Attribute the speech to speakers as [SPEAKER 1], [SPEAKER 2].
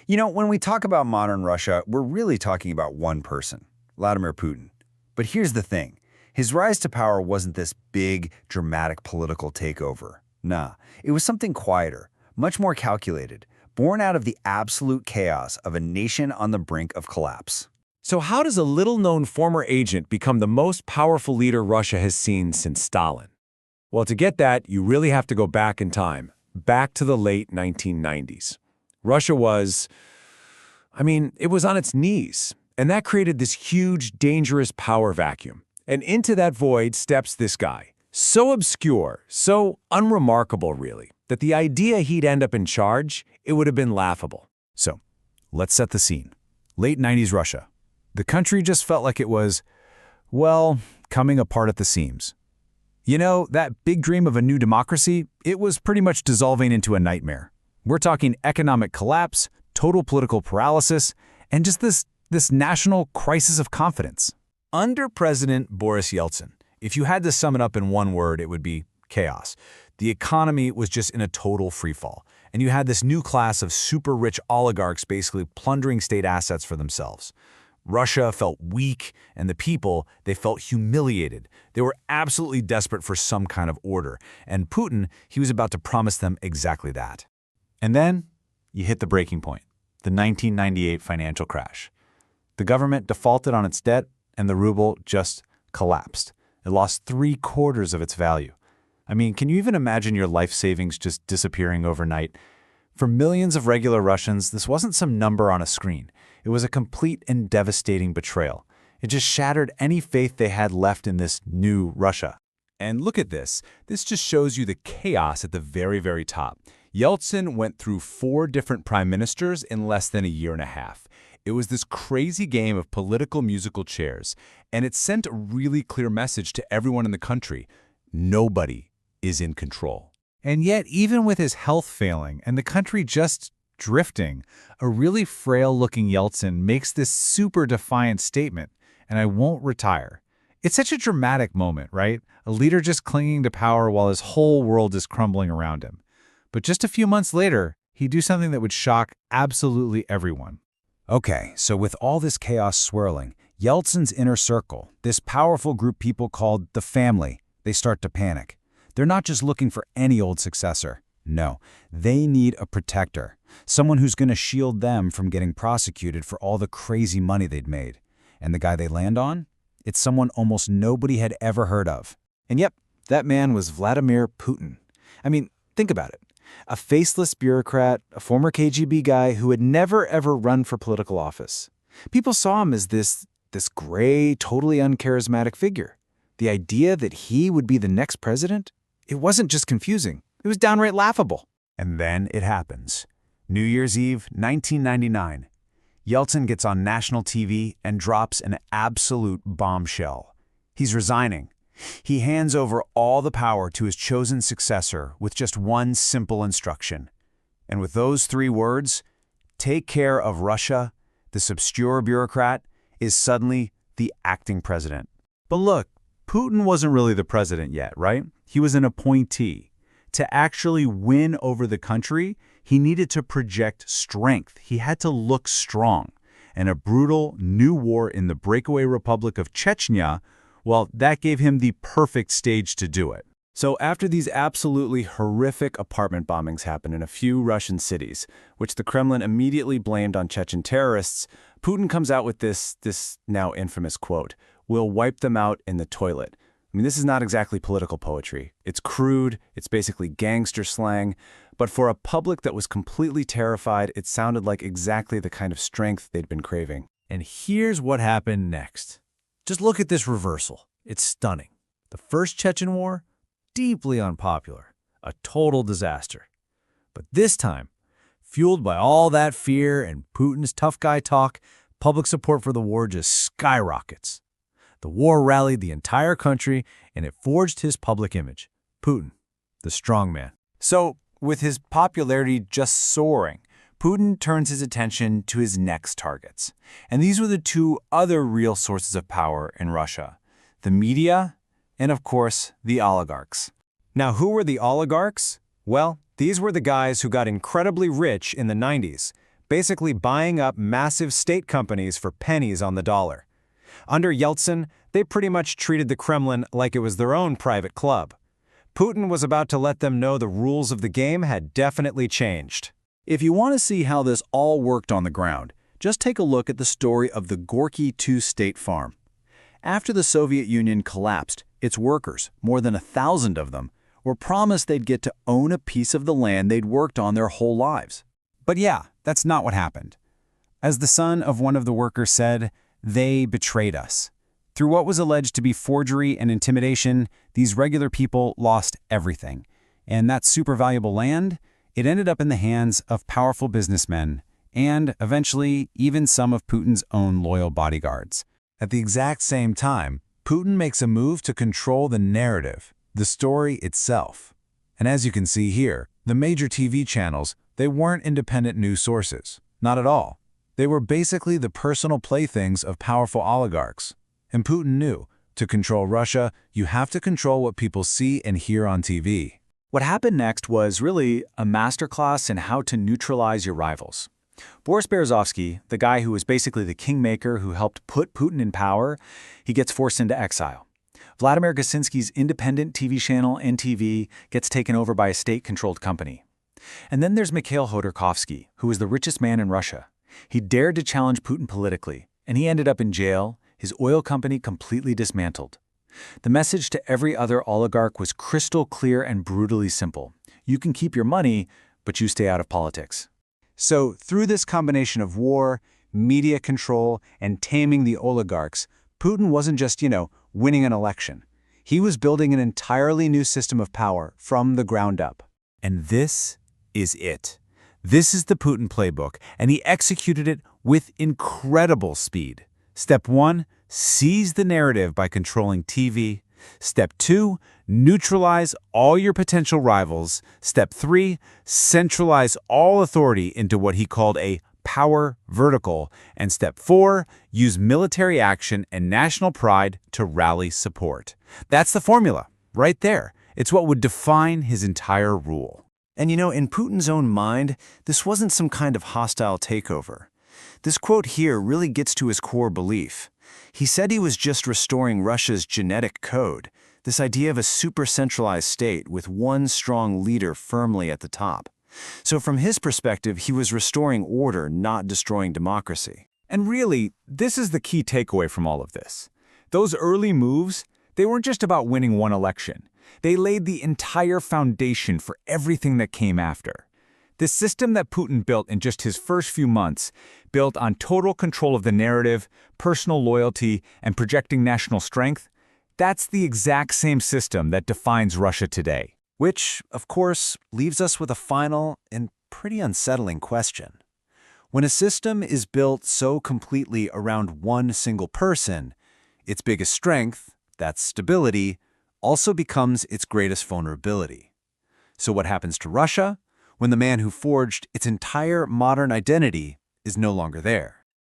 [SPEAKER 1] When we talk about modern Russia, we're really talking about one person, Vladimir Putin. But here's the thing. His rise to power wasn't this big, dramatic political takeover. Nah, it was something quieter, much more calculated, born out of the absolute chaos of a nation on the brink of collapse.
[SPEAKER 2] So how does a little-known former agent become the most powerful leader Russia has seen since Stalin? Well, to get that, you really have to go back in time, back to the late 1990s. Russia was, it was on its knees, and that created this huge, dangerous power vacuum. And into that void steps this guy, so obscure, so unremarkable, really, that the idea he'd end up in charge, it would have been laughable.
[SPEAKER 3] So, let's set the scene. Late 90s Russia. The country just felt like it was, well, coming apart at the seams. That big dream of a new democracy, it was pretty much dissolving into a nightmare. We're talking economic collapse, total political paralysis, and just this national crisis of confidence. Under President Boris Yeltsin, if you had to sum it up in one word, it would be chaos. The economy was just in a total freefall, and you had this new class of super-rich oligarchs basically plundering state assets for themselves. Russia felt weak, and the people, they felt humiliated. They were absolutely desperate for some kind of order, and Putin, he was about to promise them exactly that. And then, you hit the breaking point, the 1998 financial crash. The government defaulted on its debt, and the ruble just collapsed. It lost 3/4 of its value. Can you even imagine your life savings just disappearing overnight? For millions of regular Russians, this wasn't some number on a screen. It was a complete and devastating betrayal. It just shattered any faith they had left in this new Russia. And look at this. This just shows you the chaos at the very, very top. Yeltsin went through 4 different prime ministers in less than a year and a half. It was this crazy game of political musical chairs, and it sent a really clear message to everyone in the country. Nobody is in control.
[SPEAKER 4] And yet, even with his health failing and the country just drifting, a really frail-looking Yeltsin makes this super defiant statement, and I won't retire. It's such a dramatic moment, right? A leader just clinging to power while his whole world is crumbling around him. But just a few months later, he'd do something that would shock absolutely everyone.
[SPEAKER 3] Okay, so with all this chaos swirling, Yeltsin's inner circle, this powerful group people called the family, they start to panic. They're not just looking for any old successor. No, they need a protector, someone who's going to shield them from getting prosecuted for all the crazy money they'd made. And the guy they land on? It's someone almost nobody had ever heard of.
[SPEAKER 4] And yep, that man was Vladimir Putin. Think about it. A faceless bureaucrat, a former KGB guy who had never ever run for political office. People saw him as this gray, totally uncharismatic figure. The idea that he would be the next president, it wasn't just confusing. It was downright laughable.
[SPEAKER 3] And then it happens. New Year's Eve, 1999. Yeltsin gets on national TV and drops an absolute bombshell. He's resigning. He hands over all the power to his chosen successor with just one simple instruction. And with those 3 words, take care of Russia, this obscure bureaucrat is suddenly the acting president.
[SPEAKER 4] But look, Putin wasn't really the president yet, right? He was an appointee. To actually win over the country, he needed to project strength. He had to look strong. And a brutal new war in the breakaway republic of Chechnya, well, that gave him the perfect stage to do it.
[SPEAKER 2] So after these absolutely horrific apartment bombings happened in a few Russian cities, which the Kremlin immediately blamed on Chechen terrorists, Putin comes out with this now infamous quote, "We'll wipe them out in the toilet." This is not exactly political poetry. It's crude, it's basically gangster slang, but for a public that was completely terrified, it sounded like exactly the kind of strength they'd been craving.
[SPEAKER 4] And here's what happened next. Just look at this reversal. It's stunning. The first Chechen War, deeply unpopular, a total disaster. But this time, fueled by all that fear and Putin's tough guy talk, public support for the war just skyrockets. The war rallied the entire country, and it forged his public image. Putin, the strongman.
[SPEAKER 3] So, with his popularity just soaring, Putin turns his attention to his next targets. And these were the 2 other real sources of power in Russia: the media and, of course, the oligarchs.
[SPEAKER 2] Now, who were the oligarchs? Well, these were the guys who got incredibly rich in the 90s.
[SPEAKER 3] basically buying up massive state companies for pennies on the dollar. Under Yeltsin, they pretty much treated the Kremlin like it was their own private club. Putin was about to let them know the rules of the game had definitely changed.
[SPEAKER 4] If you want to see how this all worked on the ground, just take a look at the story of the Gorky 2 state farm. After the Soviet Union collapsed, its workers, more than 1,000 of them, were promised they'd get to own a piece of the land they'd worked on their whole lives.
[SPEAKER 3] But yeah, that's not what happened. As the son of one of the workers said, they betrayed us. Through what was alleged to be forgery and intimidation, these regular people lost everything. And that super valuable land, it ended up in the hands of powerful businessmen, and eventually even some of Putin's own loyal bodyguards. At the exact same time, Putin makes a move to control the narrative, the story itself. And as you can see here, the major TV channels, they weren't independent news sources. Not at all. They were basically the personal playthings of powerful oligarchs. And Putin knew, to control Russia, you have to control what people see and hear on TV.
[SPEAKER 4] What happened next was really a masterclass in how to neutralize your rivals. Boris Berezovsky, the guy who was basically the kingmaker who helped put Putin in power, he gets forced into exile. Vladimir Gasinski's independent TV channel, NTV, gets taken over by a state-controlled company. And then there's Mikhail Khodorkovsky, who was the richest man in Russia. He dared to challenge Putin politically, and he ended up in jail, his oil company completely dismantled. The message to every other oligarch was crystal clear and brutally simple. You can keep your money, but you stay out of politics.
[SPEAKER 3] So through this combination of war, media control, and taming the oligarchs, Putin wasn't just, winning an election. He was building an entirely new system of power from the ground up. And this is it. This is the Putin playbook, and he executed it with incredible speed. Step 1, seize the narrative by controlling TV. Step 2, neutralize all your potential rivals. Step 3, centralize all authority into what he called a power vertical. And step 4, use military action and national pride to rally support. That's the formula, right there. It's what would define his entire rule.
[SPEAKER 4] And in Putin's own mind, this wasn't some kind of hostile takeover. This quote here really gets to his core belief. He said he was just restoring Russia's genetic code, this idea of a super-centralized state with one strong leader firmly at the top. So from his perspective, he was restoring order, not destroying democracy.
[SPEAKER 3] And really, this is the key takeaway from all of this. Those early moves, they weren't just about winning one election. They laid the entire foundation for everything that came after. The system that Putin built in just his first few months, built on total control of the narrative, personal loyalty, and projecting national strength, that's the exact same system that defines Russia today.
[SPEAKER 4] Which, of course, leaves us with a final and pretty unsettling question. When a system is built so completely around one single person, its biggest strength, that's stability, also becomes its greatest vulnerability. So what happens to Russia when the man who forged its entire modern identity is no longer there?